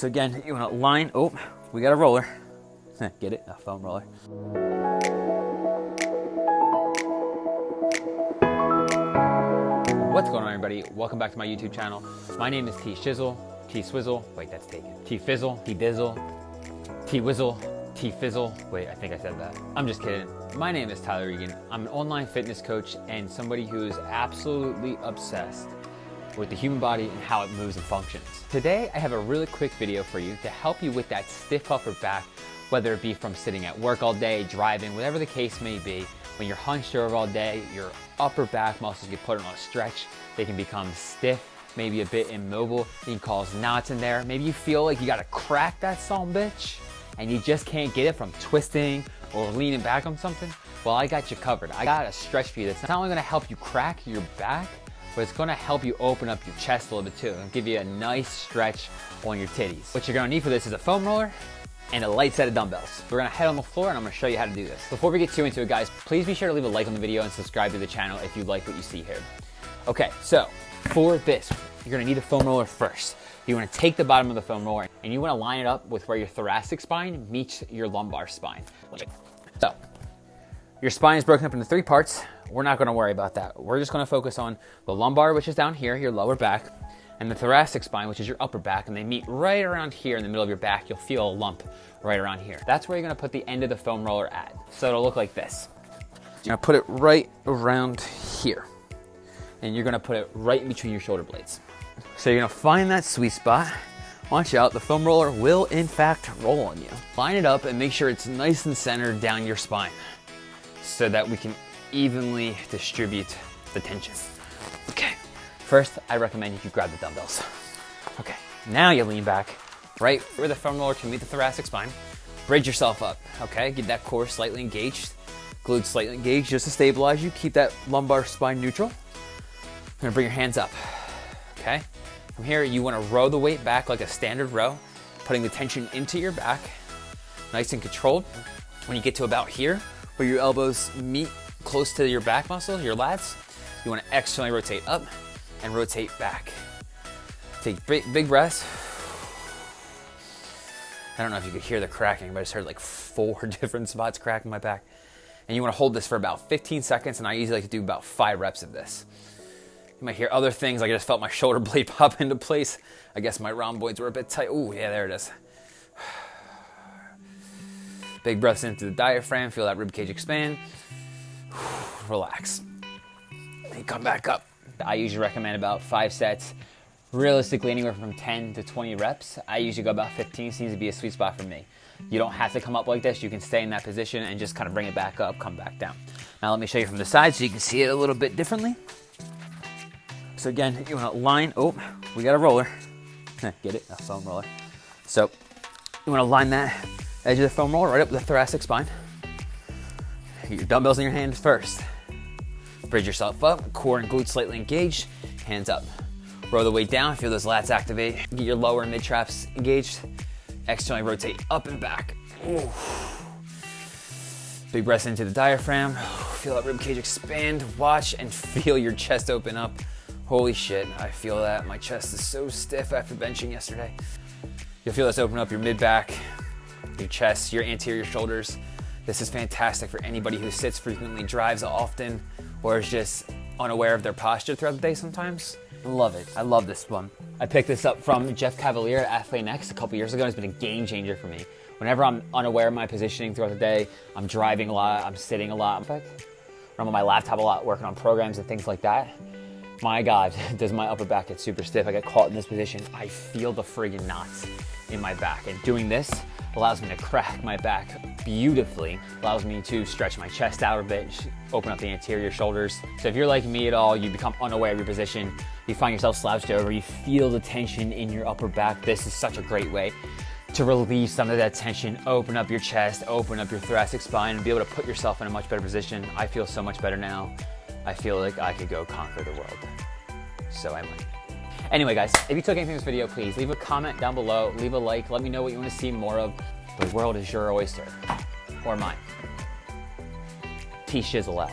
So again, you want to line, oh, we got a roller. Get it? A foam roller. What's going on, everybody? Welcome back to my YouTube channel. My name is T Shizzle, T Swizzle, wait, that's taken. T Fizzle, T Dizzle, T Whizzle, T Fizzle. Wait, I think I said that. I'm just kidding. My name is Tyler Regan. I'm an online fitness coach and somebody who is absolutely obsessed with the human body and how it moves and functions. Today, I have a really quick video for you to help you with that stiff upper back, whether it be from sitting at work all day, driving, whatever the case may be. When you're hunched over all day, your upper back muscles get put on a stretch. They can become stiff, maybe a bit immobile. You can cause knots in there. Maybe you feel like you gotta crack that son bitch and you just can't get it from twisting or leaning back on something. Well, I got you covered. I got a stretch for you that's not only gonna help you crack your back, but it's gonna help you open up your chest a little bit too and give you a nice stretch on your titties. What you're gonna need for this is a foam roller and a light set of dumbbells. We're gonna head on the floor and I'm gonna show you how to do this. Before we get too into it, guys, please be sure to leave a like on the video and subscribe to the channel if you like what you see here. Okay, so for this, you're gonna need a foam roller first. You wanna take the bottom of the foam roller and you wanna line it up with where your thoracic spine meets your lumbar spine. So, your spine is broken up into 3 parts. We're not gonna worry about that. We're just gonna focus on the lumbar, which is down here, your lower back, and the thoracic spine, which is your upper back, and they meet right around here in the middle of your back. You'll feel a lump right around here. That's where you're gonna put the end of the foam roller at. So it'll look like this. You're gonna put it right around here. And you're gonna put it right in between your shoulder blades. So you're gonna find that sweet spot. Watch out, the foam roller will in fact roll on you. Line it up and make sure it's nice and centered down your spine so that we can evenly distribute the tension. Okay, first I recommend you grab the dumbbells. Okay, now you lean back right where the foam roller can meet the thoracic spine. Bridge yourself up, okay? Get that core slightly engaged, glutes slightly engaged just to stabilize you. Keep that lumbar spine neutral. You're gonna bring your hands up, okay? From here, you wanna row the weight back like a standard row, putting the tension into your back, nice and controlled. When you get to about here, where your elbows meet close to your back muscles, your lats, you wanna externally rotate up and rotate back. Take big breaths. I don't know if you could hear the cracking, but I just heard like 4 different spots crack in my back. And you wanna hold this for about 15 seconds, and I usually like to do about 5 reps of this. You might hear other things, like I just felt my shoulder blade pop into place. I guess my rhomboids were a bit tight. Ooh, yeah, there it is. Big breaths into the diaphragm, feel that rib cage expand. Relax. And come back up. I usually recommend about 5 sets. Realistically, anywhere from 10 to 20 reps. I usually go about 15, seems to be a sweet spot for me. You don't have to come up like this. You can stay in that position and just kind of bring it back up, come back down. Now let me show you from the side so you can see it a little bit differently. So again, you wanna line, oh, we got a roller. Get it? A foam roller. So you wanna line that edge of the foam roller right up the thoracic spine. Get your dumbbells in your hands first. Bridge yourself up, core and glutes slightly engaged, hands up. Roll the weight down, feel those lats activate. Get your lower and mid traps engaged. Externally rotate up and back. Ooh. Big breaths into the diaphragm. Feel that rib cage expand. Watch and feel your chest open up. Holy shit, I feel that. My chest is so stiff after benching yesterday. You'll feel this open up your mid-back, your chest, your anterior shoulders. This is fantastic for anybody who sits frequently, drives often, or is just unaware of their posture throughout the day sometimes. Love it. I love this one. I picked this up from Jeff Cavaliere at Athlete Next a couple years ago, and it's been a game changer for me. Whenever I'm unaware of my positioning throughout the day, I'm driving a lot, I'm sitting a lot, I'm on my laptop a lot, working on programs and things like that. My God, does my upper back get super stiff. I get caught in this position. I feel the friggin' knots in my back. And doing this allows me to crack my back beautifully, allows me to stretch my chest out a bit, open up the anterior shoulders. So if you're like me at all, you become unaware of your position, you find yourself slouched over, you feel the tension in your upper back. This is such a great way to relieve some of that tension, open up your chest, open up your thoracic spine, and be able to put yourself in a much better position. I feel so much better now. I feel like I could go conquer the world. So I might. Anyway, guys, if you took anything from this video, please leave a comment down below, leave a like, let me know what you want to see more of. The world is your oyster, or mine. T Shizzle out.